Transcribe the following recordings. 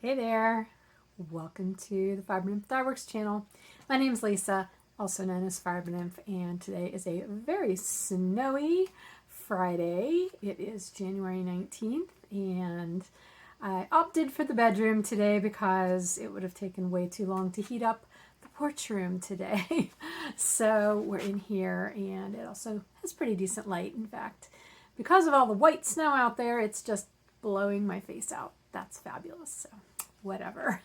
Hey there, welcome to the Fiber Nymph Dyeworks channel. My name is Lisa, also known as Fiber Nymph, and today is a very snowy Friday. It is January 19th, and I opted for the bedroom today because it would have taken way too long to heat up the porch room today. So we're in here, and it also has pretty decent light. In fact, because of all the white snow out there, it's just blowing my face out. That's fabulous. So whatever.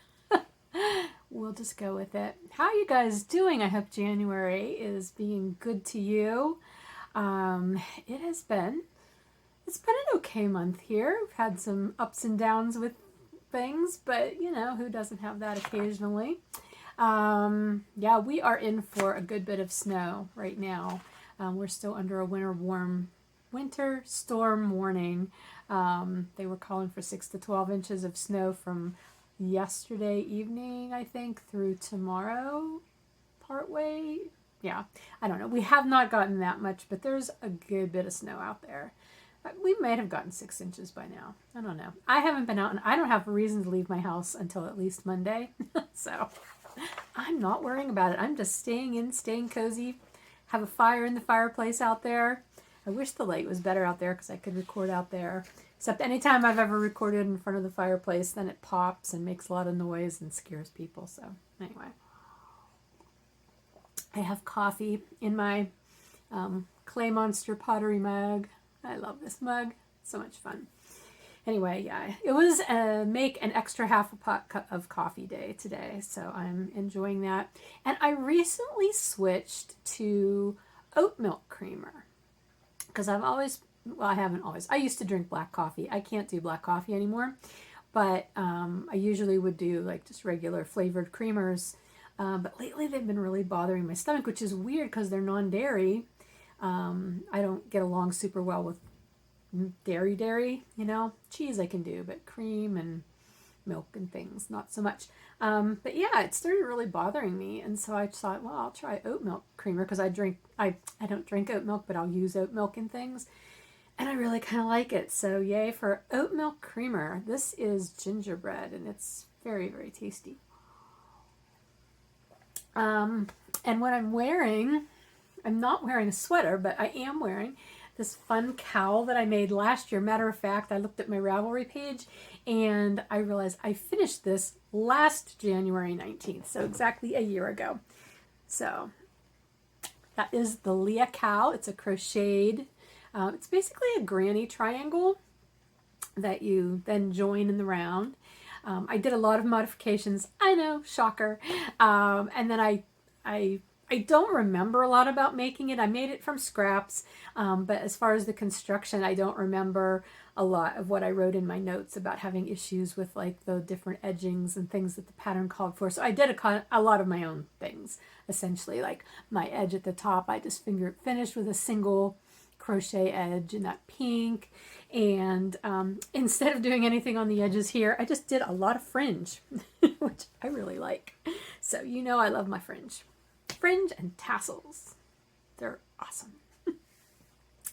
We'll just go with it. How are you guys doing? I hope January is being good to you. It's been an okay month here. We've had some ups and downs with things, but you know, who doesn't have that occasionally? Yeah, we are in for a good bit of snow right now. We're still under a winter storm warning. They were calling for 6 to 12 inches of snow from yesterday evening, I think, through tomorrow, partway. Yeah, I don't know. We have not gotten that much, but there's a good bit of snow out there. We might have gotten 6 inches by now. I don't know. I haven't been out, and I don't have a reason to leave my house until at least Monday. So I'm not worrying about it. I'm just staying in, staying cozy, have a fire in the fireplace out there. I wish the light was better out there because I could record out there. Except anytime I've ever recorded in front of the fireplace, then it pops and makes a lot of noise and scares people. So anyway, I have coffee in my clay monster pottery mug. I love this mug. So much fun. Anyway, yeah, it was make an extra half a pot of coffee day today. So I'm enjoying that. And I recently switched to oat milk creamer. Because I haven't always. I used to drink black coffee. I can't do black coffee anymore. But I usually would do like just regular flavored creamers. But lately they've been really bothering my stomach, which is weird because they're non-dairy. I don't get along super well with dairy, you know. Cheese I can do, but cream and milk and things, not so much. But yeah, it started really bothering me, and so I thought, well, I'll try oat milk creamer because I don't drink oat milk, but I'll use oat milk in things, and I really kind of like it. So yay for oat milk creamer. This is gingerbread, and it's very, very tasty. And what I'm wearing, I'm not wearing a sweater, but I am wearing this fun cowl that I made last year. Matter of fact, I looked at my Ravelry page and I realized I finished this last January 19th, so exactly a year ago. So that is the Leah Cowl. It's a crocheted, it's basically a granny triangle that you then join in the round. I did a lot of modifications. I know, shocker. And then I don't remember a lot about making it. I made it from scraps, but as far as the construction, I don't remember a lot of what I wrote in my notes about having issues with like the different edgings and things that the pattern called for. So I did a lot of my own things, essentially. Like my edge at the top, I just finished with a single crochet edge in that pink. And instead of doing anything on the edges here, I just did a lot of fringe, which I really like. So you know I love my fringe. Fringe and tassels. They're awesome.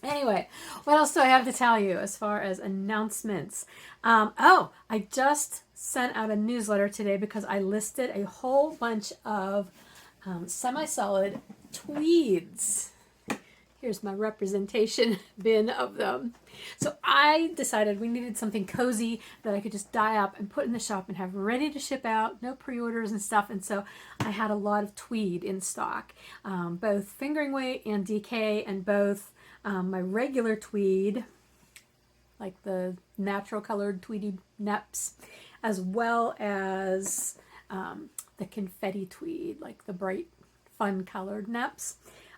Anyway, what else do I have to tell you as far as announcements? I just sent out a newsletter today because I listed a whole bunch of semi-solid tweeds. Here's my representation bin of them. So I decided we needed something cozy that I could just dye up and put in the shop and have ready to ship out, no pre-orders and stuff. And so I had a lot of tweed in stock, both fingering weight and DK, and both my regular tweed, like the natural colored tweedy neps, as well as the confetti tweed, like the bright fun colored neps.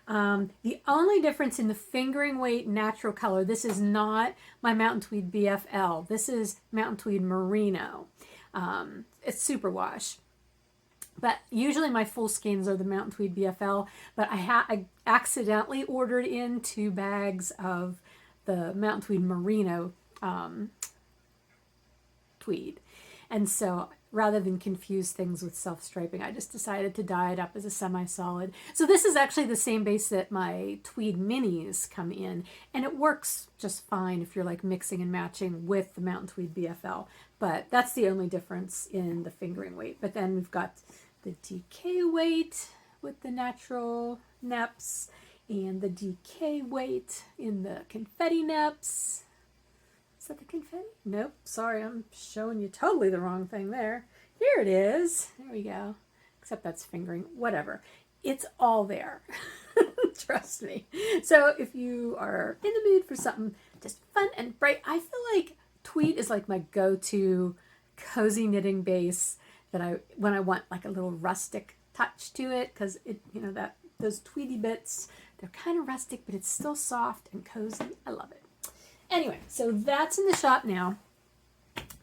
The only difference in the fingering weight natural color, this is not my Mountain Tweed BFL. This is Mountain Tweed Merino. It's superwash. But usually my full skeins are the Mountain Tweed BFL, but I accidentally ordered in 2 bags of the Mountain Tweed Merino tweed. And so rather than confuse things with self-striping, I just decided to dye it up as a semi-solid. So this is actually the same base that my tweed minis come in, and it works just fine if you're like mixing and matching with the Mountain Tweed BFL. but that's the only difference in the fingering weight. But then we've got the DK weight with the natural neps and the DK weight in the confetti neps. Is that the confetti? Nope, sorry, I'm showing you totally the wrong thing there. Here it is. There we go. Except that's fingering, whatever. It's all there. Trust me. So if you are in the mood for something just fun and bright, I feel like tweed is like my go-to cozy knitting base that when I want like a little rustic touch to it, because it, you know, that those tweedy bits, they're kind of rustic, but it's still soft and cozy. I love it. Anyway, so that's in the shop now.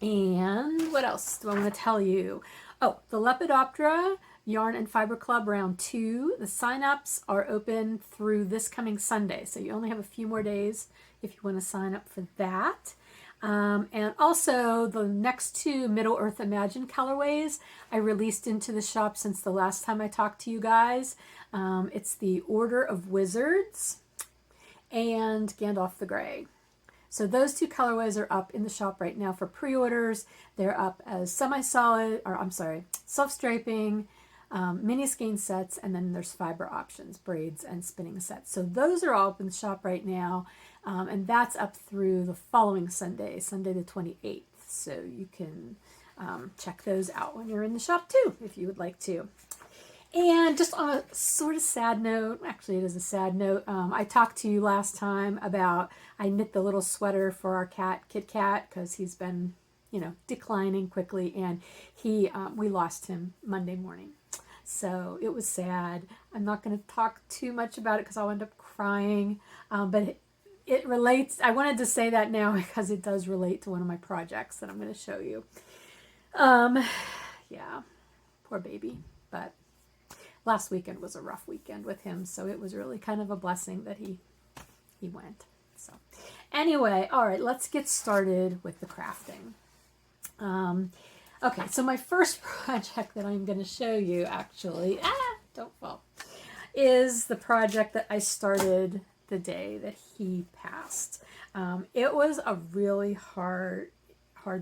And what else do I want to tell you? Oh, the Lepidoptera Yarn and Fiber Club round 2. The sign-ups are open through this coming Sunday, so you only have a few more days if you want to sign up for that. And also the next 2 Middle Earth Imagine colorways I released into the shop since the last time I talked to you guys. It's the Order of Wizards and Gandalf the Grey. So those 2 colorways are up in the shop right now for pre-orders. They're up as semi-solid, or I'm sorry, self-striping, mini skein sets, and then there's fiber options, braids and spinning sets. So those are all up in the shop right now, and that's up through the following Sunday, Sunday the 28th. So you can check those out when you're in the shop too, if you would like to. And just on a sort of sad note, actually it is a sad note, I talked to you last time about I knit the little sweater for our cat, Kit Kat, because he's been, you know, declining quickly, and we lost him Monday morning. So it was sad. I'm not going to talk too much about it because I'll end up crying, but it relates. I wanted to say that now because it does relate to one of my projects that I'm going to show you. Yeah, poor baby, but last weekend was a rough weekend with him, so it was really kind of a blessing that he went. So anyway, all right, let's get started with the crafting. Okay, so my first project that I'm going to show you, actually, don't fall, is the project that I started the day that he passed. It was a really hard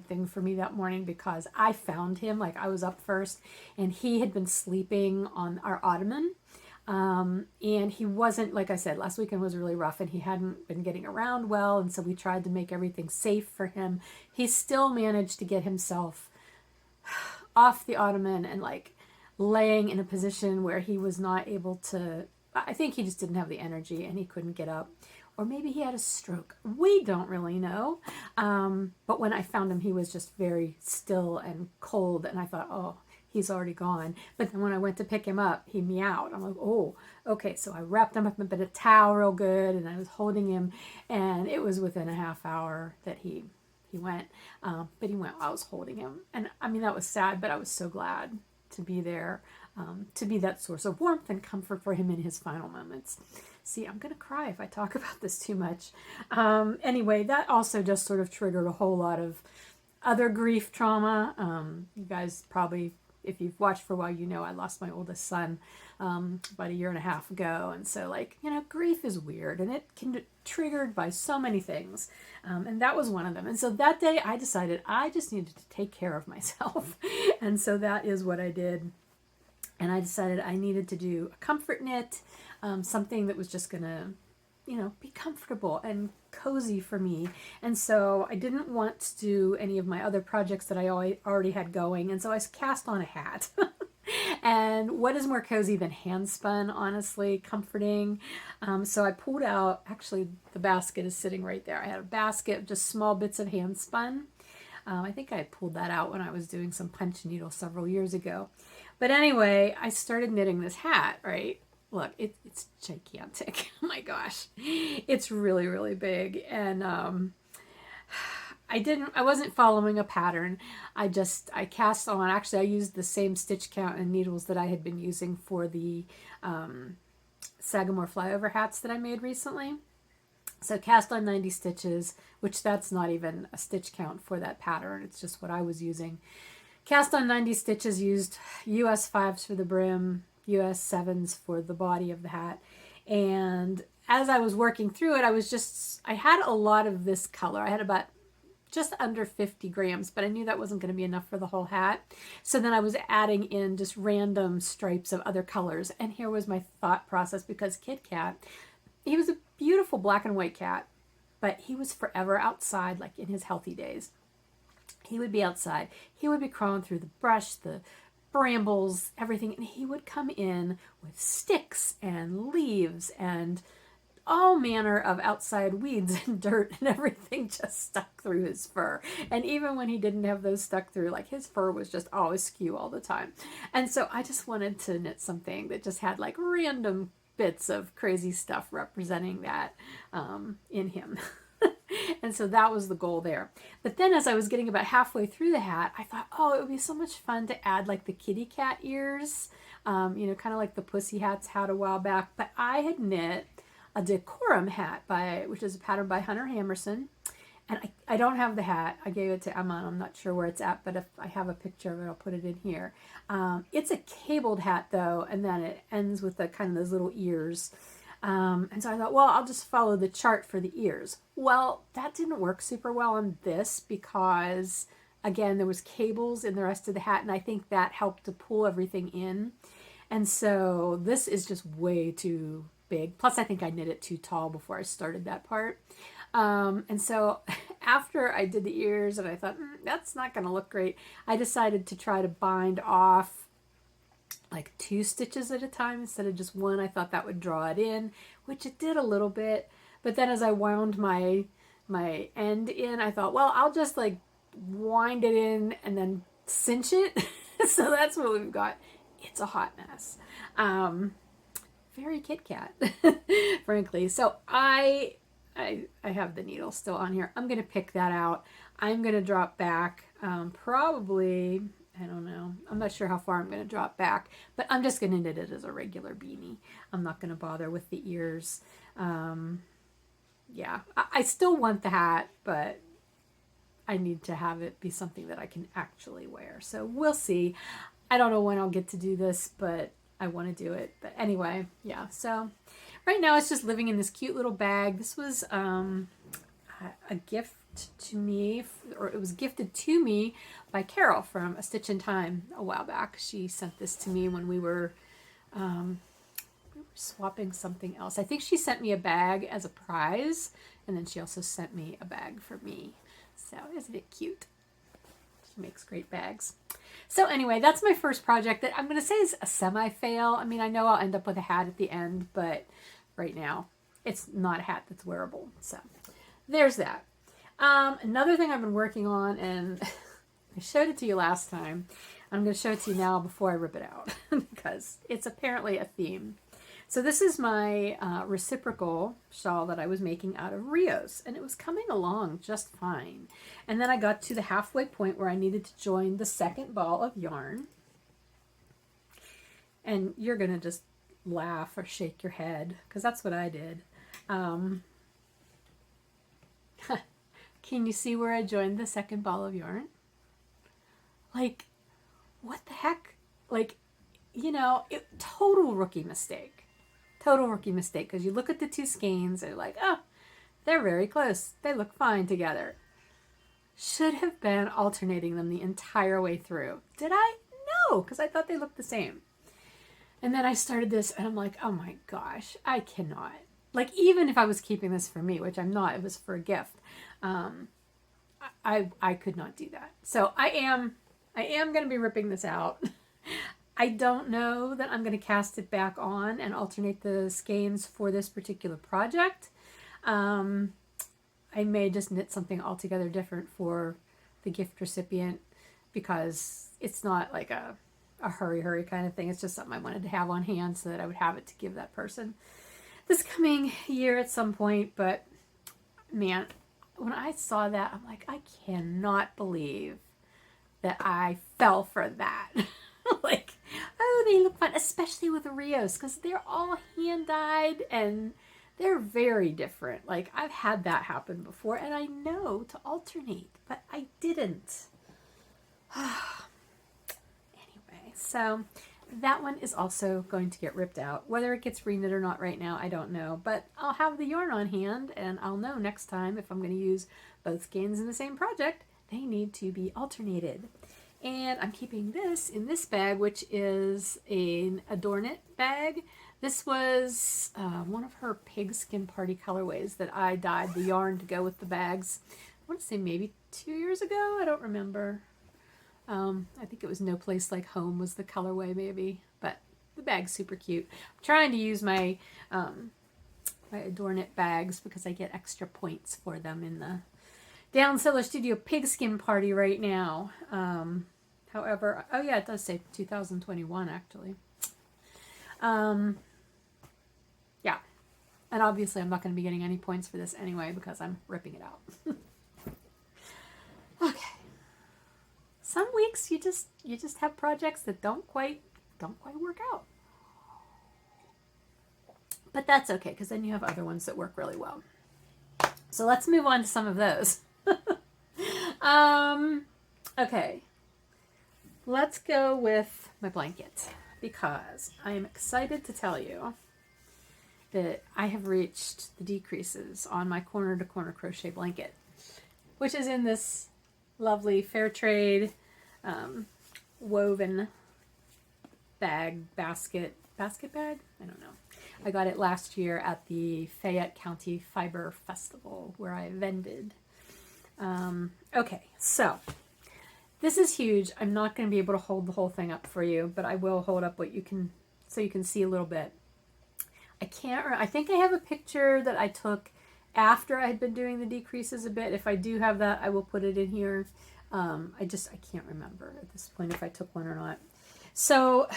thing for me that morning because I found him, like I was up first, and he had been sleeping on our ottoman. And he wasn't, like I said, last weekend was really rough and he hadn't been getting around well, and so we tried to make everything safe for him. He still managed to get himself off the ottoman and like laying in a position where he was not able to, I think he just didn't have the energy and he couldn't get up. Or maybe he had a stroke. We don't really know. But when I found him, he was just very still and cold. And I thought, oh, he's already gone. But then when I went to pick him up, he meowed. I'm like, oh, okay. So I wrapped him up in a bit of towel real good, and I was holding him. And it was within a half hour that he went. But he went while I was holding him. And I mean, that was sad, but I was so glad to be there, to be that source of warmth and comfort for him in his final moments. See, I'm going to cry if I talk about this too much. Anyway, that also just sort of triggered a whole lot of other grief trauma. You guys probably, if you've watched for a while, you know I lost my oldest son about a year and a half ago. And so, like, you know, grief is weird and it can be triggered by so many things. And that was one of them. And so that day I decided I just needed to take care of myself. And so that is what I did. And I decided I needed to do a comfort knit, something that was just going to, you know, be comfortable and cozy for me. And so I didn't want to do any of my other projects that I already had going. And so I cast on a hat. And what is more cozy than hand spun, honestly, comforting? So I pulled out, actually the basket is sitting right there. I had a basket of just small bits of hand spun. I think I pulled that out when I was doing some punch needle several years ago. But anyway, I started knitting this hat, right? Look, it's gigantic. Oh my gosh. It's really, really big. And I wasn't following a pattern. I cast on, actually I used the same stitch count and needles that I had been using for the Sagamore flyover hats that I made recently. So cast on 90 stitches, which that's not even a stitch count for that pattern. It's just what I was using. Cast on 90 stitches, used US 5s for the brim, US 7s for the body of the hat. And as I was working through it, I had a lot of this color. I had about just under 50 grams, but I knew that wasn't going to be enough for the whole hat. So then I was adding in just random stripes of other colors. And here was my thought process, because Kit Kat, he was a beautiful black and white cat, but he was forever outside, like in his healthy days. He would be outside. He would be crawling through the brush, the brambles, everything, and he would come in with sticks and leaves and all manner of outside weeds and dirt and everything just stuck through his fur. And even when he didn't have those stuck through, like his fur was just always skew all the time. And so I just wanted to knit something that just had like random bits of crazy stuff representing that in him. And so that was the goal there. But then as I was getting about halfway through the hat, I thought, oh, it would be so much fun to add like the kitty cat ears, you know, kind of like the Pussy Hats had a while back. But I had knit a decorum hat, which is a pattern by Hunter Hammerson. And I don't have the hat. I gave it to Emma, and I'm not sure where it's at, but if I have a picture of it, I'll put it in here. It's a cabled hat, though, and then it ends with the kind of those little ears. And so I thought, well, I'll just follow the chart for the ears. Well, that didn't work super well on this because, again, there was cables in the rest of the hat, and I think that helped to pull everything in. And so this is just way too big. Plus, I think I knit it too tall before I started that part. And so after I did the ears and I thought, that's not going to look great, I decided to try to bind off like 2 stitches at a time instead of just 1. I thought that would draw it in, which it did a little bit. But then as I wound my end in, I thought, well, I'll just like wind it in and then cinch it. So that's what we've got. It's a hot mess. Very Kit Kat, frankly. So I have the needle still on here. I'm going to pick that out. I'm going to drop back probably, I don't know. I'm not sure how far I'm going to drop back, but I'm just going to knit it as a regular beanie. I'm not going to bother with the ears. Yeah, I still want the hat, but I need to have it be something that I can actually wear. So we'll see. I don't know when I'll get to do this, but I want to do it. But anyway, yeah. So right now it's just living in this cute little bag. This was a gift to me, or it was gifted to me by Carol from A Stitch in Time a while back. She sent this to me when we were swapping something else. I think she sent me a bag as a prize, and then she also sent me a bag for me. So isn't it cute? She makes great bags. So anyway, that's my first project that I'm going to say is a semi-fail. I mean, I know I'll end up with a hat at the end, but right now it's not a hat that's wearable. So there's that. Another thing I've been working on, and I showed it to you last time. I'm going to show it to you now before I rip it out because it's apparently a theme. So this is my reciprocal shawl that I was making out of Rios, and it was coming along just fine. And then I got to the halfway point where I needed to join the second ball of yarn. And you're going to just laugh or shake your head because that's what I did. Can you see where I joined the second ball of yarn? Like, what the heck? Like, you know, total rookie mistake. Total rookie mistake, because you look at the 2 skeins and you're like, oh, they're very close. They look fine together. Should have been alternating them the entire way through. Did I? No, because I thought they looked the same. And then I started this and I'm like, oh my gosh, I cannot. Like, even if I was keeping this for me, which I'm not, it was for a gift, I could not do that. So I am going to be ripping this out. I don't know that I'm going to cast it back on and alternate the skeins for this particular project. I may just knit something altogether different for the gift recipient because it's not like a hurry kind of thing. It's just something I wanted to have on hand so that I would have it to give that person this coming year at some point. But man, when I saw that, I'm like, I cannot believe that I fell for that. Like, oh, they look fun, especially with the Rios, because they're all hand-dyed and they're very different. Like, I've had that happen before, and I know to alternate, but I didn't. Anyway, so that one is also going to get ripped out. Whether it gets reknit or not right now, I don't know. But I'll have the yarn on hand, and I'll know next time if I'm going to use both skeins in the same project, they need to be alternated. And I'm keeping this in this bag, which is an Adorn It bag. This was one of her pigskin party colorways that I dyed the yarn to go with the bags. I want to say maybe 2 years ago. I don't remember. I think it was No Place Like Home was the colorway maybe, but the bag's super cute. I'm trying to use my my Adorn It bags because I get extra points for them in the Down Cellar Studio Pigskin Party right now. However, oh yeah, it does say 2021 actually. Yeah, and obviously I'm not going to be getting any points for this anyway because I'm ripping it out. Okay. Some weeks you just have projects that don't quite work out. But that's okay, because then you have other ones that work really well. So let's move on to some of those. Okay. Let's go with my blanket, because I am excited to tell you that I have reached the decreases on my corner to corner crochet blanket, which is in this lovely fair trade woven basket bag. I don't know. I got it last year at the Fayette County Fiber Festival where I vended. Okay, so this is huge. I'm not going to be able to hold the whole thing up for you, but I will hold up what you can, so you can see a little bit. I think I have a picture that I took after I had been doing the decreases a bit. If I do have that, I will put it in here. I can't remember at this point if I took one or not. So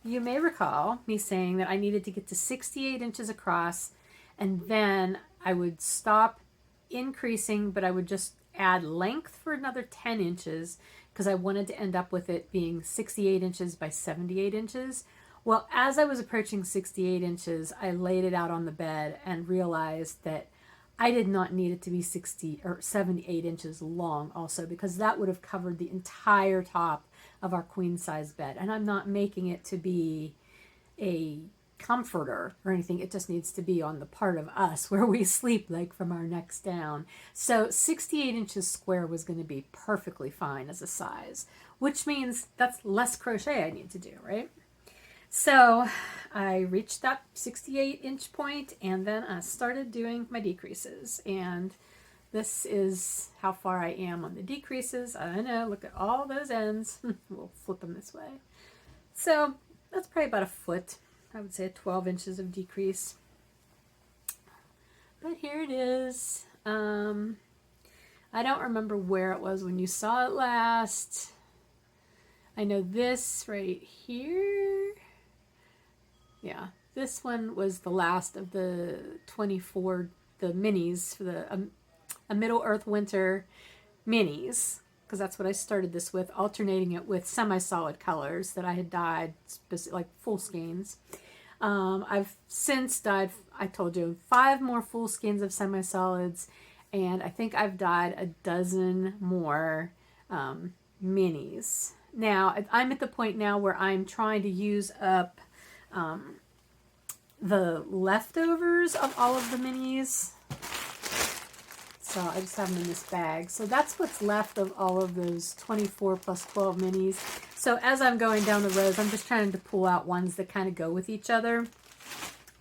you may recall me saying that I needed to get to 68 inches across, and then I would stop increasing, but I would just add length for another 10 inches because I wanted to end up with it being 68 inches by 78 inches. Well, as I was approaching 68 inches, I laid it out on the bed and realized that I did not need it to be 60 or 78 inches long also, because that would have covered the entire top of our queen size bed. And I'm not making it to be a comforter or anything. It just needs to be on the part of us where we sleep, like from our necks down. So 68 inches square was going to be perfectly fine as a size, which means that's less crochet I need to do, right? So I reached that 68 inch point, and then I started doing my decreases, and this is how far I am on the decreases. I know, look at all those ends. We'll flip them this way. So that's probably about a foot. I would say 12 inches of decrease. But here it is. I don't remember where it was when you saw it last. I know this right here. Yeah, this one was the last of the 24, the minis for the a Middle Earth Winter minis, because that's what I started this with, alternating it with semi-solid colors that I had dyed, like full skeins. I've since dyed, I told you, 5 more full skeins of semi-solids, and I think I've dyed a dozen more minis. Now, I'm at the point now where I'm trying to use up the leftovers of all of the minis. So I just have them in this bag. So that's what's left of all of those 24 plus 12 minis. So as I'm going down the rows, I'm just trying to pull out ones that kind of go with each other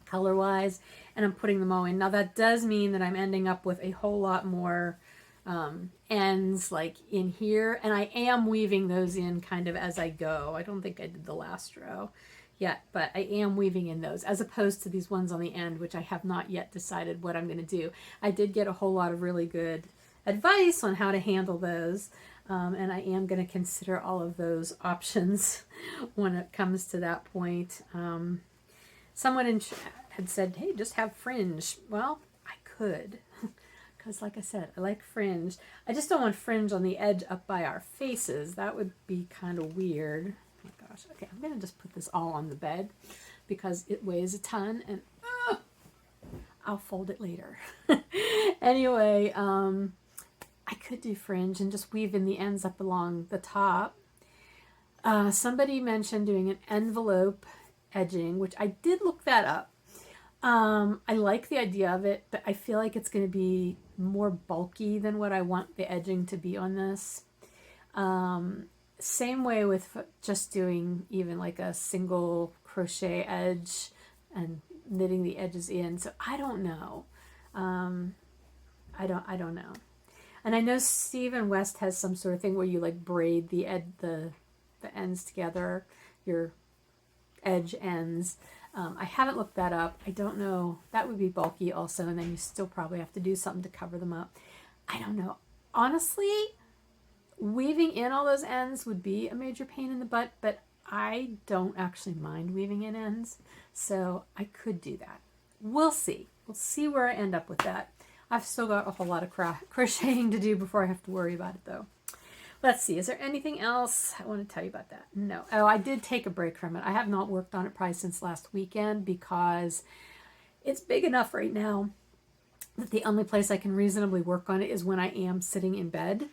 color-wise, and I'm putting them all in. Now that does mean that I'm ending up with a whole lot more ends like in here, and I am weaving those in kind of as I go. I don't think I did the last row yet, but I am weaving in those, as opposed to these ones on the end, which I have not yet decided what I'm going to do. I did get a whole lot of really good advice on how to handle those, and I am going to consider all of those options when it comes to that point. Someone had said, hey, just have fringe. Well, I could, because like I said, I like fringe. I just don't want fringe on the edge up by our faces. That would be kind of weird. Oh my gosh. Okay, I'm going to just put this all on the bed because it weighs a ton, and I'll fold it later. Anyway, I could do fringe and just weave in the ends up along the top. Somebody mentioned doing an envelope edging, which I did look that up. I like the idea of it, but I feel like it's going to be more bulky than what I want the edging to be on this. Same way with just doing even like a single crochet edge and knitting the edges in. So I don't know. I don't know. And I know Stephen West has some sort of thing where you like braid the ends together, your edge ends. I haven't looked that up. I don't know. That would be bulky also, and then you still probably have to do something to cover them up. I don't know. Honestly, weaving in all those ends would be a major pain in the butt, but I don't actually mind weaving in ends, so I could do that. We'll see. We'll see where I end up with that. I've still got a whole lot of crocheting to do before I have to worry about it, though. Let's see. Is there anything else I want to tell you about that? No. Oh, I did take a break from it. I have not worked on it probably since last weekend because it's big enough right now that the only place I can reasonably work on it is when I am sitting in bed,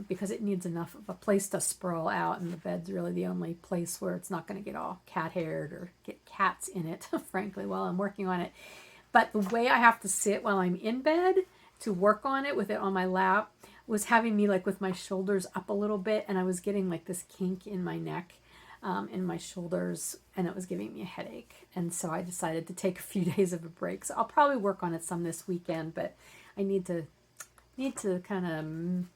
because it needs enough of a place to sprawl out, and the bed's really the only place where it's not going to get all cat-haired or get cats in it, frankly, while I'm working on it. But the way I have to sit while I'm in bed to work on it with it on my lap was having me like with my shoulders up a little bit, and I was getting like this kink in my neck, in my shoulders, and it was giving me a headache. And so I decided to take a few days of a break. So I'll probably work on it some this weekend, but I need to kind of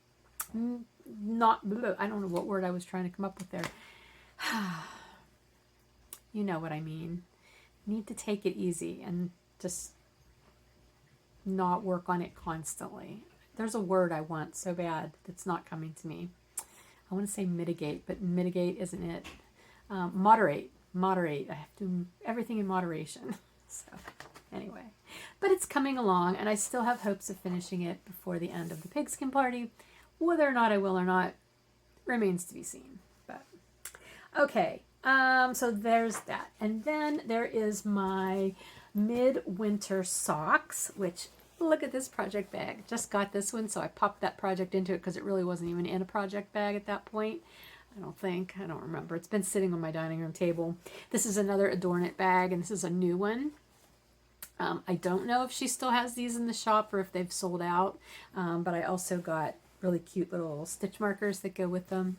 not, I don't know what word I was trying to come up with there. You know what I mean. Need to take it easy and just not work on it constantly. There's a word I want so bad that's not coming to me. I want to say mitigate, but mitigate isn't it. Moderate. I have to do everything in moderation. So anyway, but it's coming along, and I still have hopes of finishing it before the end of the pigskin party. Whether or not I will or not remains to be seen. But okay, so there's that. And then there is my midwinter socks, which, look at this project bag. Just got this one, so I popped that project into it because it really wasn't even in a project bag at that point. I don't remember. It's been sitting on my dining room table. This is another Adorn It bag, and this is a new one. I don't know if she still has these in the shop or if they've sold out, but I also got really cute little stitch markers that go with them.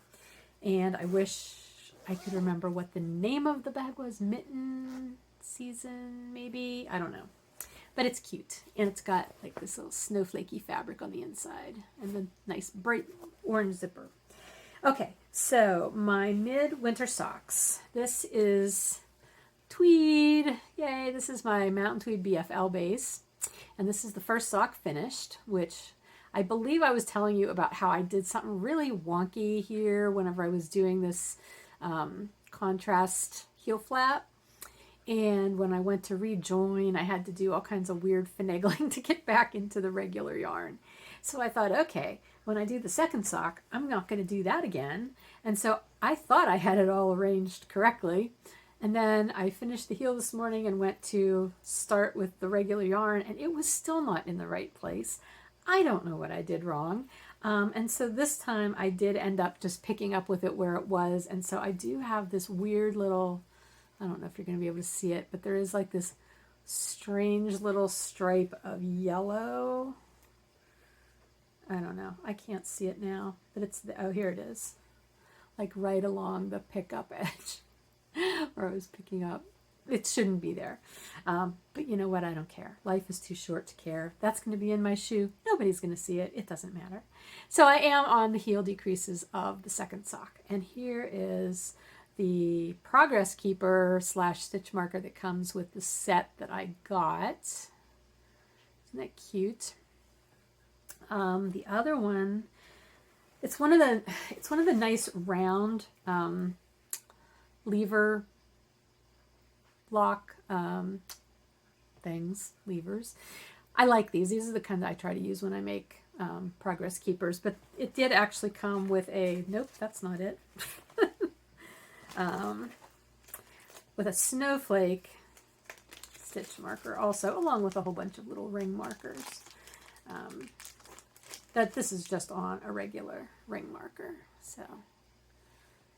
And I wish I could remember what the name of the bag was. Mitten Season, maybe? I don't know. But it's cute, and it's got like this little snowflakey fabric on the inside and the nice bright orange zipper. Okay, so my midwinter socks. This is tweed. Yay, this is my Mountain Tweed BFL base. And this is the first sock finished, which I believe I was telling you about how I did something really wonky here whenever I was doing this contrast heel flap. And when I went to rejoin, I had to do all kinds of weird finagling to get back into the regular yarn. So I thought, okay, when I do the second sock, I'm not going to do that again. And so I thought I had it all arranged correctly. And then I finished the heel this morning and went to start with the regular yarn, and it was still not in the right place. I don't know what I did wrong. And so this time I did end up just picking up with it where it was. And so I do have this weird little, I don't know if you're going to be able to see it, but there is like this strange little stripe of yellow. I don't know. I can't see it now, but it's, oh, here it is. Like right along the pickup edge where I was picking up. It shouldn't be there. But you know what? I don't care. Life is too short to care. That's going to be in my shoe. Nobody's going to see it. It doesn't matter. So I am on the heel decreases of the second sock. And here is the Progress Keeper / stitch marker that comes with the set that I got. Isn't that cute? The other one, it's one of the nice round lever lock things, levers. I like these. These are the kind that I try to use when I make Progress Keepers, but it did actually come with a, nope, that's not it. With a snowflake stitch marker also, along with a whole bunch of little ring markers. That this is just on a regular ring marker. So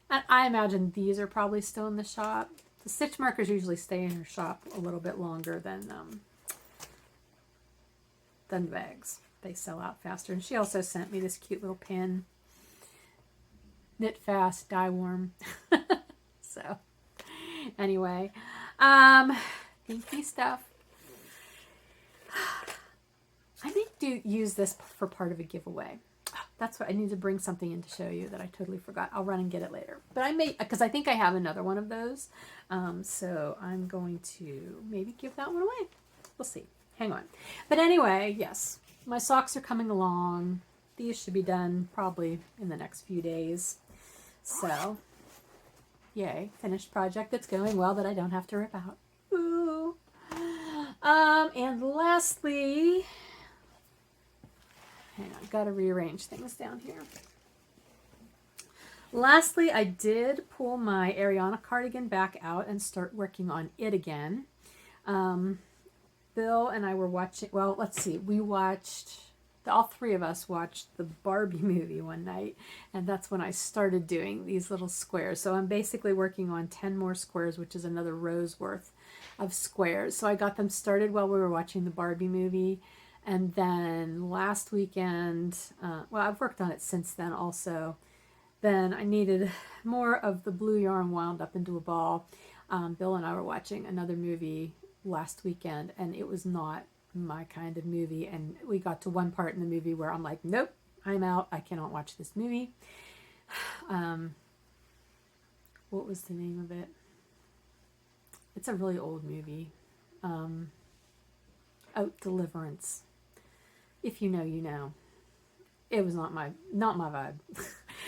And I imagine these are probably still in the shop. The stitch markers usually stay in your shop a little bit longer than bags. They sell out faster. And she also sent me this cute little pin. Knit fast, dye warm. So anyway, thinky stuff. I need to use this for part of a giveaway. That's what I need to bring something in to show you that I totally forgot. I'll run and get it later. But I may, because I think I have another one of those. So I'm going to maybe give that one away. We'll see. Hang on. But anyway, yes, my socks are coming along. These should be done probably in the next few days. So, yay, finished project that's going well that I don't have to rip out. Ooh. And lastly, hang on, got to rearrange things down here. Lastly, I did pull my Ariana cardigan back out and start working on it again. Bill and I were watching, well, let's see, we watched, all three of us watched the Barbie movie one night, and that's when I started doing these little squares. So I'm basically working on 10 more squares, which is another row's worth of squares. So I got them started while we were watching the Barbie movie, and then last weekend, well, I've worked on it since then also. Then I needed more of the blue yarn wound up into a ball. Bill and I were watching another movie last weekend, and it was not my kind of movie, and we got to one part in the movie where I'm like, nope, I'm out. I cannot watch this movie. What was the name of it? It's a really old movie. Oh, Deliverance. If you know, you know. It was not my vibe.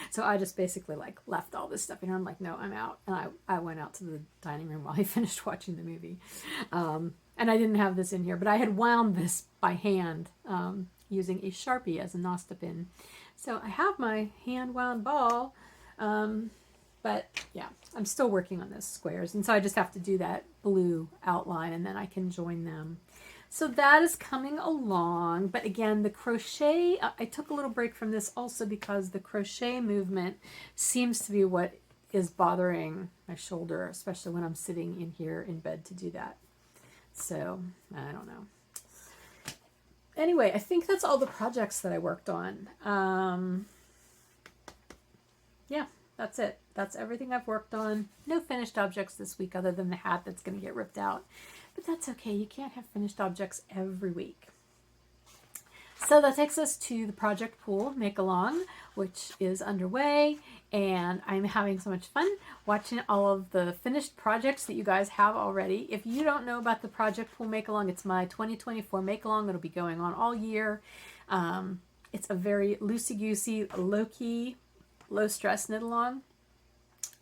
So I just basically like left all this stuff in here. I'm like, no, I'm out. And I went out to the dining room while I finished watching the movie. And I didn't have this in here, but I had wound this by hand using a Sharpie as a Nosta pin. So I have my hand wound ball, but yeah, I'm still working on those squares. And so I just have to do that blue outline and then I can join them. So that is coming along. But again, the crochet, I took a little break from this also because the crochet movement seems to be what is bothering my shoulder, especially when I'm sitting in here in bed to do that. So, I don't know. Anyway, I think that's all the projects that I worked on. Yeah, that's it. That's everything I've worked on. No finished objects this week other than the hat that's going to get ripped out. But that's okay. You can't have finished objects every week. So that takes us to the project pool make along, which is underway, and I'm having so much fun watching all of the finished projects that you guys have already. If you don't know about the project pool make along, it's my 2024 make along. It'll be going on all year. It's a very loosey-goosey, low-key, low-stress knit along.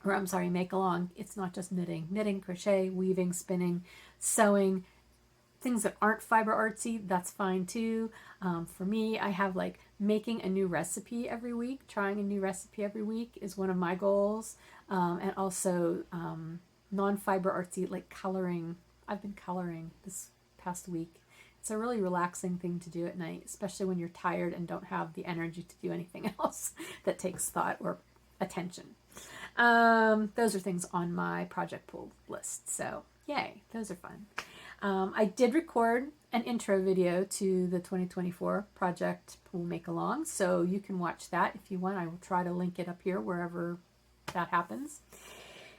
Or I'm sorry, make along. It's not just knitting, crochet, weaving, spinning, sewing. Things that aren't fiber artsy, that's fine too. For me, I have like making a new recipe every week, trying a new recipe every week is one of my goals. And also non-fiber artsy, like coloring. I've been coloring this past week. It's a really relaxing thing to do at night, especially when you're tired and don't have the energy to do anything else that takes thought or attention. Those are things on my project pool list. So yay, those are fun. I did record an intro video to the 2024 project pool make along, so you can watch that if you want. I will try to link it up here wherever that happens.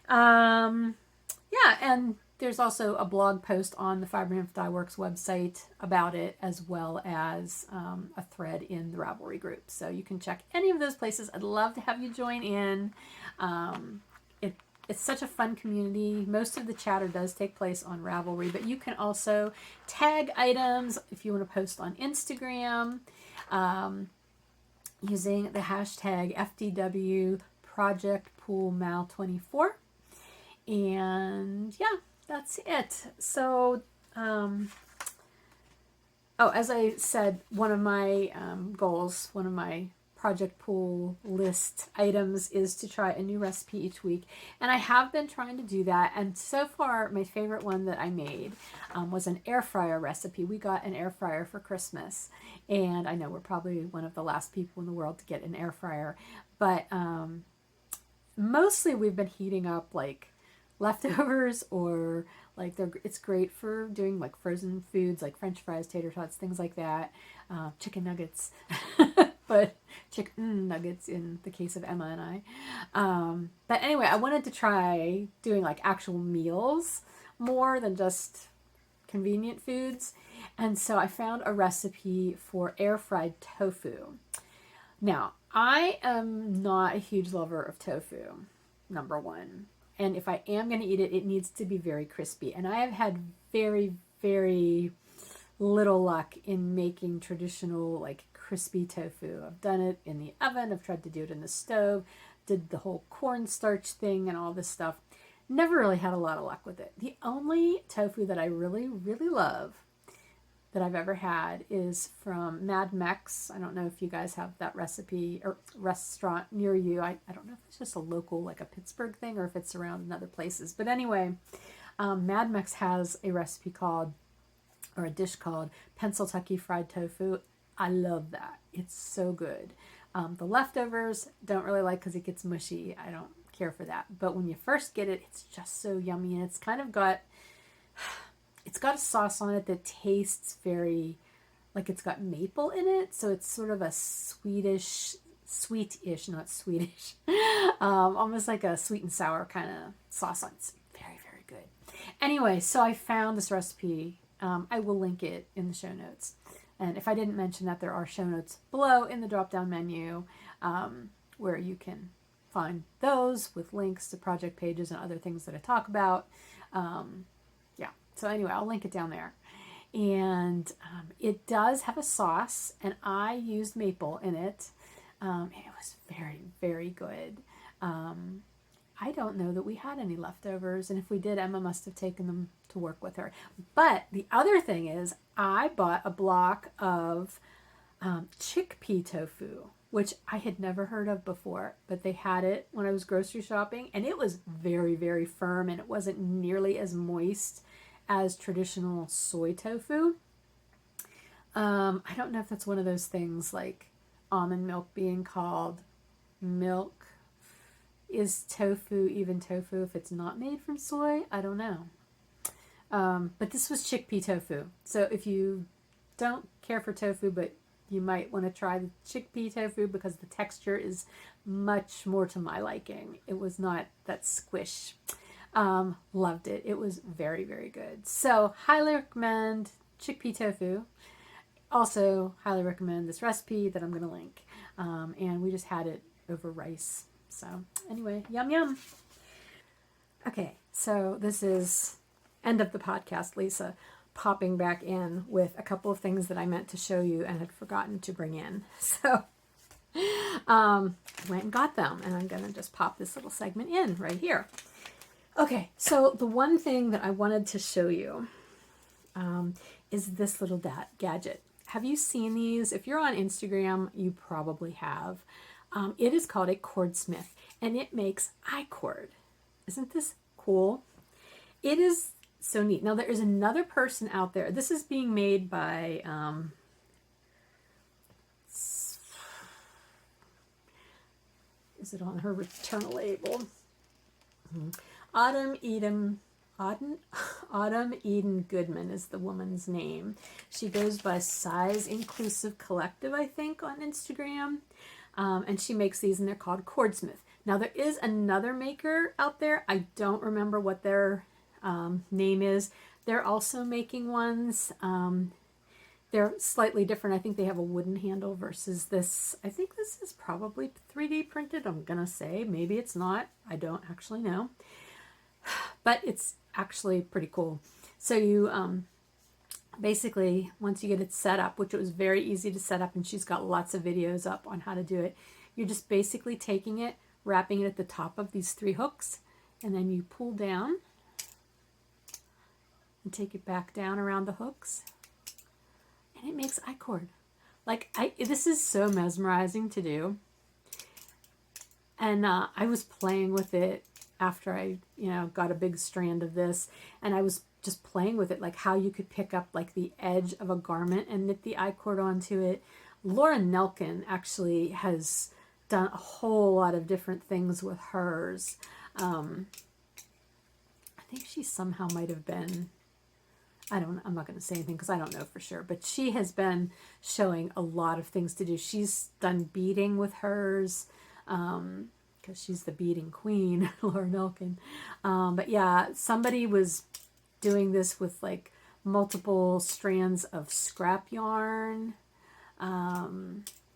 Yeah, and there's also a blog post on the Fiber Nymph Dye Works website about it, as well as a thread in the Ravelry group. So you can check any of those places. I'd love to have you join in. It's such a fun community. Most of the chatter does take place on Ravelry, but you can also tag items if you want to post on Instagram using the hashtag FDW Project Pool Mal 24. And yeah, that's it. So, as I said, one of my goals, one of my project pool list items is to try a new recipe each week, and I have been trying to do that, and so far my favorite one that I made was an air fryer recipe. We got an air fryer for Christmas, and I know we're probably one of the last people in the world to get an air fryer, but mostly we've been heating up like leftovers, or like it's great for doing like frozen foods like French fries, tater tots, things like that, chicken nuggets, but chicken nuggets in the case of Emma and I. But anyway, I wanted to try doing like actual meals more than just convenient foods. And so I found a recipe for air fried tofu. Now, I am not a huge lover of tofu, number one. And if I am going to eat it, it needs to be very crispy. And I have had very, very little luck in making traditional, like, crispy tofu. I've done it in the oven. I've tried to do it in the stove. Did the whole cornstarch thing and all this stuff. Never really had a lot of luck with it. The only tofu that I really, really love that I've ever had is from Mad Mex. I don't know if you guys have that recipe or restaurant near you. I don't know if it's just a local, like a Pittsburgh thing, or if it's around in other places. But anyway, Mad Mex has a recipe called, or a dish called, Pennsyltucky fried tofu. I love that. It's so good. The leftovers don't really like because it gets mushy. I don't care for that. But when you first get it, it's just so yummy, and it's kind of got... It's got a sauce on it that tastes very, like it's got maple in it. So it's sort of a sweetish, not Swedish, almost like a sweet and sour kind of sauce on it. It's very, very good. Anyway, so I found this recipe. I will link it in the show notes. And if I didn't mention that, there are show notes below in the drop-down menu, where you can find those with links to project pages and other things that I talk about. So anyway, I'll link it down there. And it does have a sauce, and I used maple in it. And it was very, very good. I don't know that we had any leftovers, and if we did, Emma must have taken them to work with her. But the other thing is, I bought a block of chickpea tofu, which I had never heard of before, but they had it when I was grocery shopping, and it was very, very firm, and it wasn't nearly as moist as traditional soy tofu. I don't know if that's one of those things like almond milk being called milk. Is tofu even tofu if it's not made from soy? I don't know. But this was chickpea tofu. So if you don't care for tofu, but you might want to try the chickpea tofu because the texture is much more to my liking. It was not that squish. Loved it. It was very, very good. So highly recommend chickpea tofu. Also highly recommend this recipe that I'm going to link. And we just had it over rice. So anyway, yum, yum. Okay, so this is end of the podcast. Lisa popping back in with a couple of things that I meant to show you and had forgotten to bring in. So went and got them, and I'm going to just pop this little segment in right here. Okay, so the one thing that I wanted to show you is this little gadget. Have you seen these? If you're on Instagram, you probably have. It is called a cordsmith, and it makes I-cord. Isn't this cool? It is so neat. Now, there is another person out there. This is being made by... is it on her return label? Autumn Eden Goodman is the woman's name. She goes by Size Inclusive Collective, I think, on Instagram. And she makes these, and they're called Cordsmith. Now, there is another maker out there. I don't remember what their name is. They're also making ones. They're slightly different. I think they have a wooden handle versus this. I think this is probably 3D printed, I'm going to say. Maybe it's not. I don't actually know. But it's actually pretty cool. So you basically, once you get it set up, which it was very easy to set up, and she's got lots of videos up on how to do it, you're just basically taking it, wrapping it at the top of these 3 hooks, and then you pull down and take it back down around the hooks, and it makes I-cord. Like, this is so mesmerizing to do. And I was playing with it after I, got a big strand of this, and I was just playing with it, like how you could pick up like the edge of a garment and knit the I-cord onto it. Laura Nelkin actually has done a whole lot of different things with hers. I think she somehow might have been, I'm not going to say anything because I don't know for sure, but she has been showing a lot of things to do. She's done beading with hers, because she's the beading queen, Laura Milken. But yeah, somebody was doing this with like multiple strands of scrap yarn,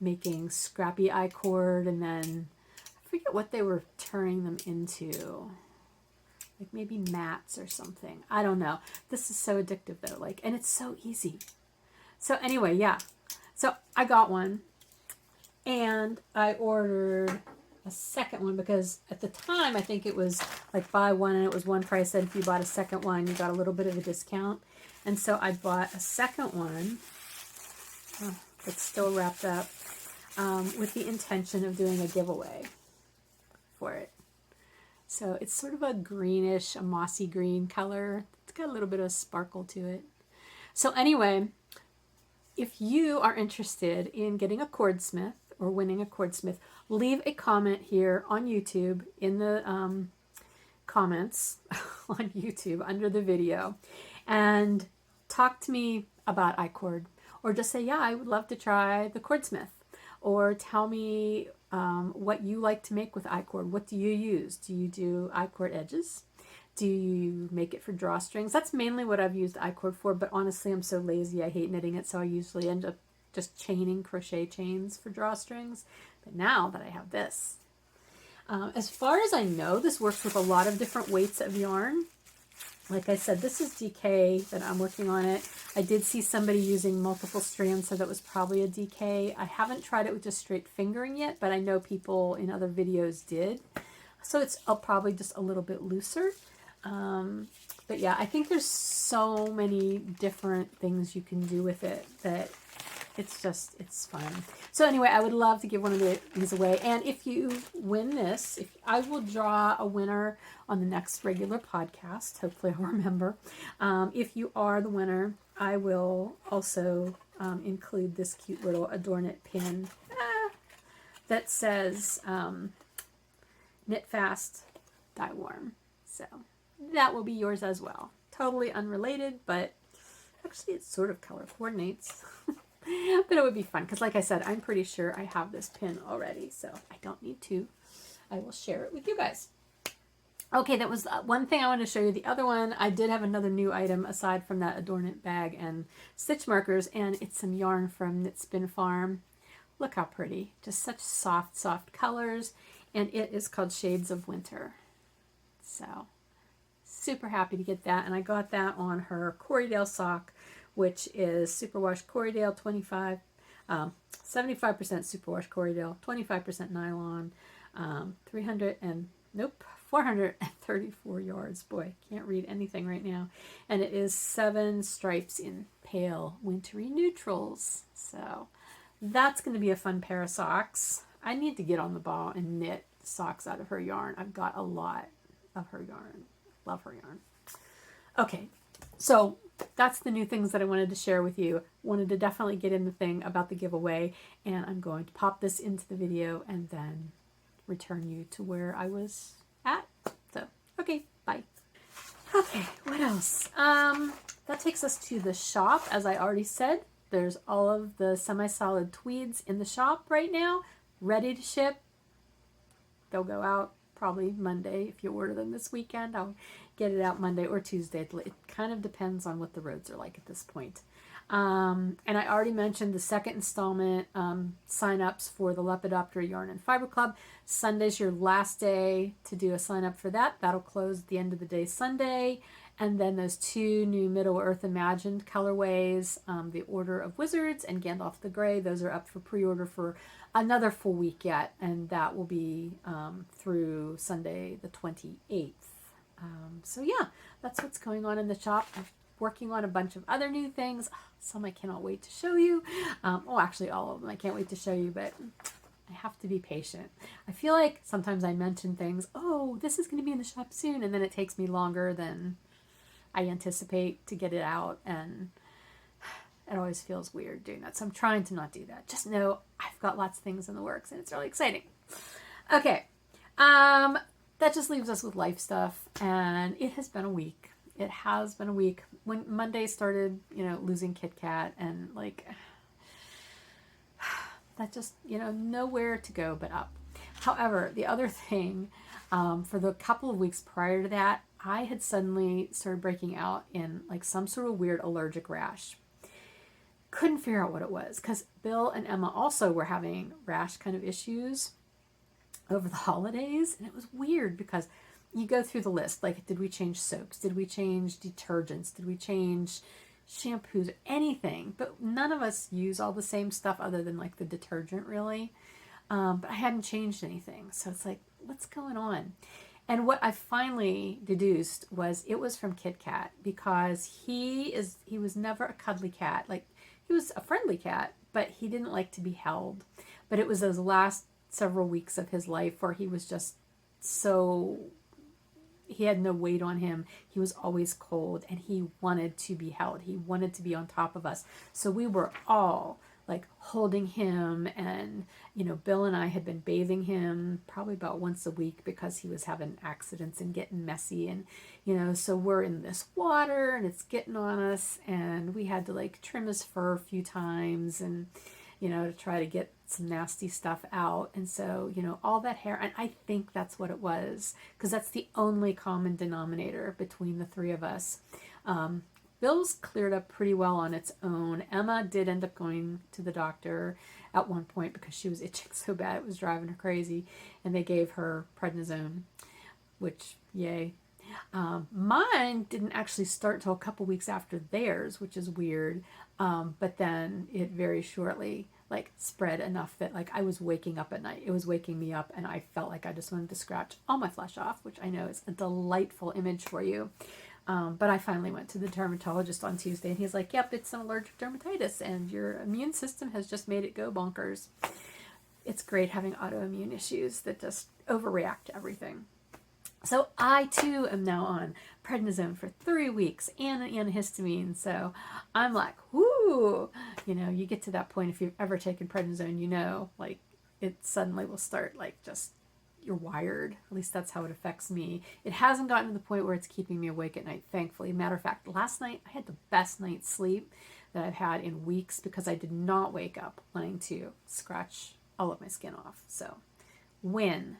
making scrappy I-cord, and then I forget what they were turning them into. Like maybe mats or something. I don't know. This is so addictive though. Like, and it's so easy. So anyway, yeah. So I got one and I ordered a second one because at the time I think it was like buy one and it was one price. And if you bought a second one, you got a little bit of a discount. And so I bought a second one. Oh, it's still wrapped up, with the intention of doing a giveaway for it. So it's sort of a greenish, a mossy green color. It's got a little bit of sparkle to it. So anyway, if you are interested in getting a cordsmith or winning a cordsmith, leave a comment here on YouTube in the comments on YouTube under the video and talk to me about I-cord, or just say, yeah, I would love to try the cordsmith, or tell me what you like to make with I-cord. What do you use? Do you do I-cord edges? Do you make it for drawstrings? That's mainly what I've used I-cord for, but honestly, I'm so lazy. I hate knitting it, so I usually end up just chaining crochet chains for drawstrings. But now that I have this, as far as I know, this works with a lot of different weights of yarn. Like I said, this is DK that I'm working on it. I did see somebody using multiple strands, so that was probably a DK. I haven't tried it with just straight fingering yet, but I know people in other videos did. So it's probably just a little bit looser. But yeah, I think there's so many different things you can do with it that it's fun. So anyway, I would love to give one of these away. And if you win this, I will draw a winner on the next regular podcast. Hopefully I'll remember. If you are the winner, I will also include this cute little Adorn It pin that says knit fast, dye warm. So that will be yours as well. Totally unrelated, but actually it sort of color coordinates. But it would be fun because, like I said, I'm pretty sure I have this pin already, so I don't need to. I will share it with you guys. Okay, that was one thing I wanted to show you. The other one, I did have another new item aside from that Adorn It bag and stitch markers, and it's some yarn from Knit Spin Farm. Look how pretty. Just such soft, soft colors, and it is called Shades of Winter. So, super happy to get that, and I got that on her Corriedale sock, which is superwash Corriedale 75% superwash Corriedale, 25% nylon, 434 yards. Boy, can't read anything right now. And it is 7 stripes in pale wintry neutrals. So that's going to be a fun pair of socks. I need to get on the ball and knit socks out of her yarn. I've got a lot of her yarn. Love her yarn. Okay, so that's the new things that I wanted to share with you. Wanted to definitely get in the thing about the giveaway, and I'm going to pop this into the video and then return you to where I was at. So, okay, bye. Okay, what else? That takes us to the shop. As I already said, there's all of the semi-solid tweeds in the shop right now, ready to ship. They'll go out probably Monday. If you order them this weekend, I'll get it out Monday or Tuesday. It kind of depends on what the roads are like at this point. And I already mentioned the second installment sign-ups for the Lepidoptera Yarn Fiber Club. Sunday's your last day to do a sign-up for that. That'll close at the end of the day Sunday. And then those 2 new Middle-earth Imagined colorways, the Order of Wizards and Gandalf the Grey. Those are up for pre-order for another full week yet, and that will be through Sunday the 28th. So yeah, that's what's going on in the shop. I'm working on a bunch of other new things. Some I cannot wait to show you. Actually all of them I can't wait to show you, but I have to be patient. I feel like sometimes I mention things, oh, this is going to be in the shop soon, and then it takes me longer than I anticipate to get it out, and it always feels weird doing that. So I'm trying to not do that. Just know I've got lots of things in the works, and it's really exciting. Okay. That just leaves us with life stuff, and it has been a week. It has been a week. When Monday started, losing Kit Kat, and like that just, nowhere to go but up. However, the other thing, for the couple of weeks prior to that, I had suddenly started breaking out in like some sort of weird allergic rash. Couldn't figure out what it was because Bill and Emma also were having rash kind of issues over the holidays. And it was weird because you go through the list, like, did we change soaps? Did we change detergents? Did we change shampoos? Anything. But none of us use all the same stuff other than like the detergent, really. But I hadn't changed anything. So it's like, what's going on? And what I finally deduced was it was from Kit Kat, because he was never a cuddly cat. Like, he was a friendly cat, but he didn't like to be held. But it was those last several weeks of his life where he was just he had no weight on him. He was always cold, and he wanted to be held. He wanted to be on top of us. So we were all like holding him, and Bill and I had been bathing him probably about once a week because he was having accidents and getting messy, and so we're in this water and it's getting on us, and we had to like trim his fur a few times, and to try to get some nasty stuff out. And so all that hair, and I think that's what it was, because that's the only common denominator between the three of us. Bill's cleared up pretty well on its own. Emma did end up going to the doctor at one point because she was itching so bad it was driving her crazy, and they gave her prednisone, which, yay. Mine didn't actually start till a couple weeks after theirs, which is weird. But then it very shortly like spread enough that like I was waking up at night. It was waking me up, and I felt like I just wanted to scratch all my flesh off, which I know is a delightful image for you. But I finally went to the dermatologist on Tuesday, and he's like, yep, it's an allergic dermatitis, and your immune system has just made it go bonkers. It's great having autoimmune issues that just overreact to everything. So I too am now on prednisone for 3 weeks and an antihistamine. So I'm like, whoo, you get to that point if you've ever taken prednisone, like it suddenly will start like just, you're wired. At least that's how it affects me. It hasn't gotten to the point where it's keeping me awake at night, thankfully. Matter of fact, last night I had the best night's sleep that I've had in weeks because I did not wake up wanting to scratch all of my skin off. So, win.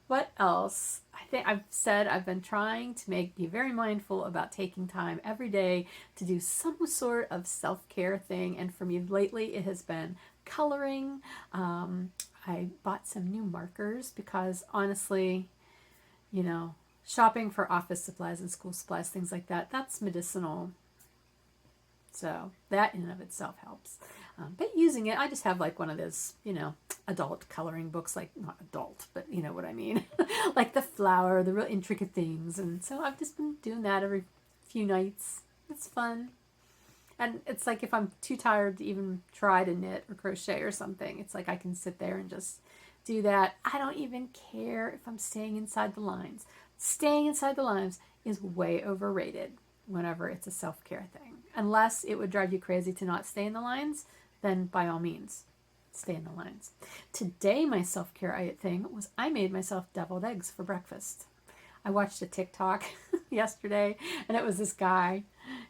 What else? I think I've said I've been trying to be very mindful about taking time every day to do some sort of self-care thing. And for me lately, it has been coloring. I bought some new markers because honestly, shopping for office supplies and school supplies, things like that, that's medicinal. So that in and of itself helps. But using it, I just have like one of those, adult coloring books, like not adult, but you know what I mean, like the flower, the real intricate things. And so I've just been doing that every few nights. It's fun. And it's like if I'm too tired to even try to knit or crochet or something, it's like I can sit there and just do that. I don't even care if I'm staying inside the lines. Staying inside the lines is way overrated whenever it's a self-care thing. Unless it would drive you crazy to not stay in the lines, then by all means, stay in the lines. Today, my self-care thing was I made myself deviled eggs for breakfast. I watched a TikTok yesterday, and it was this guy.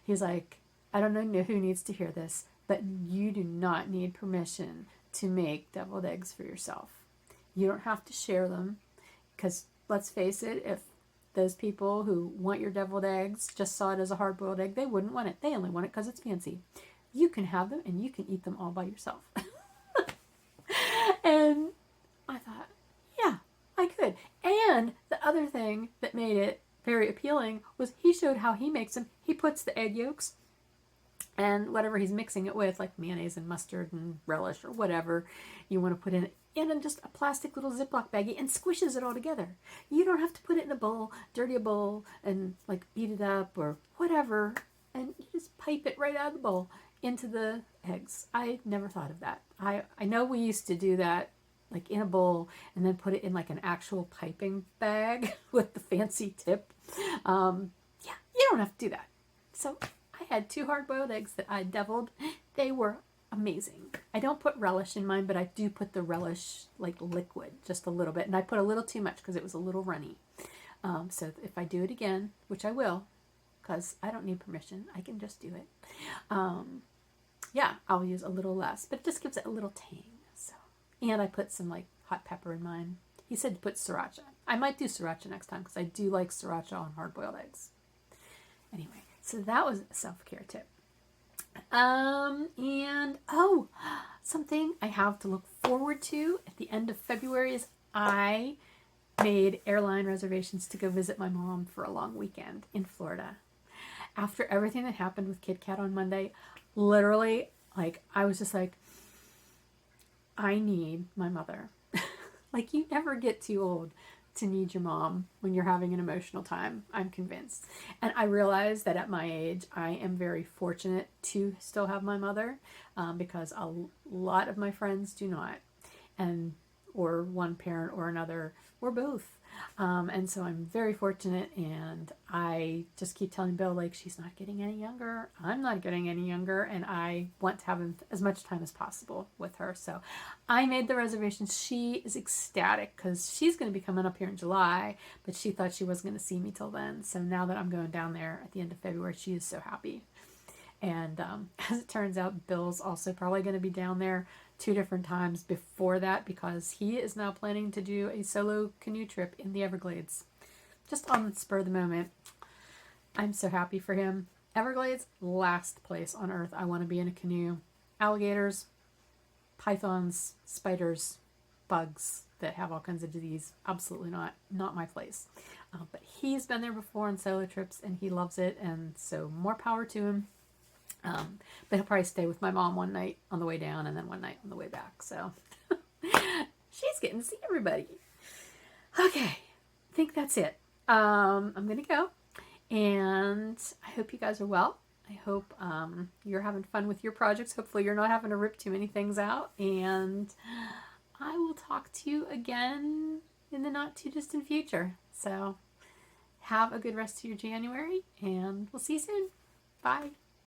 He's like, I don't know who needs to hear this, but you do not need permission to make deviled eggs for yourself. You don't have to share them, because let's face it, if those people who want your deviled eggs just saw it as a hard-boiled egg, they wouldn't want it. They only want it because it's fancy. You can have them, and you can eat them all by yourself. And I thought, yeah, I could. And the other thing that made it very appealing was he showed how he makes them. He puts the egg yolks and whatever he's mixing it with, like mayonnaise and mustard and relish or whatever you want to put in it, and then just a plastic little Ziploc baggie, and squishes it all together. You don't have to put it in a bowl, dirty a bowl, and like beat it up or whatever, and you just pipe it right out of the bowl into the eggs. I never thought of that. I know we used to do that like in a bowl and then put it in like an actual piping bag with the fancy tip. Yeah, you don't have to do that. So I had 2 hard-boiled eggs that I deviled. They were amazing. I don't put relish in mine, but I do put the relish like liquid, just a little bit. And I put a little too much because it was a little runny. So if I do it again, which I will, because I don't need permission, I can just do it. Yeah, I'll use a little less, but it just gives it a little tang. So, and I put some like hot pepper in mine. He said to put sriracha. I might do sriracha next time because I do like sriracha on hard-boiled eggs. Anyway, so that was a self-care tip. And oh, something I have to look forward to at the end of February is I made airline reservations to go visit my mom for a long weekend in Florida. After everything that happened with Kit Kat on Monday, literally, like, I was just like, I need my mother. Like, you never get too old to need your mom when you're having an emotional time, I'm convinced. And I realize that at my age, I am very fortunate to still have my mother, because a lot of my friends do not. And or one parent or another, or both. And so I'm very fortunate, and I just keep telling Bill, like, she's not getting any younger. I'm not getting any younger, and I want to have as much time as possible with her. So I made the reservations. She is ecstatic because she's going to be coming up here in July, but she thought she wasn't going to see me till then. So now that I'm going down there at the end of February, she is so happy. And as it turns out, Bill's also probably going to be down there 2 different times before that, because he is now planning to do a solo canoe trip in the Everglades. Just on the spur of the moment. I'm so happy for him. Everglades, last place on earth I want to be in a canoe. Alligators, pythons, spiders, bugs that have all kinds of disease. Absolutely not my place. But he's been there before on solo trips, and he loves it, and so more power to him. But he'll probably stay with my mom one night on the way down and then one night on the way back. So she's getting to see everybody. Okay, I think that's it. I'm going to go. And I hope you guys are well. I hope you're having fun with your projects. Hopefully you're not having to rip too many things out. And I will talk to you again in the not too distant future. So have a good rest of your January, and we'll see you soon. Bye.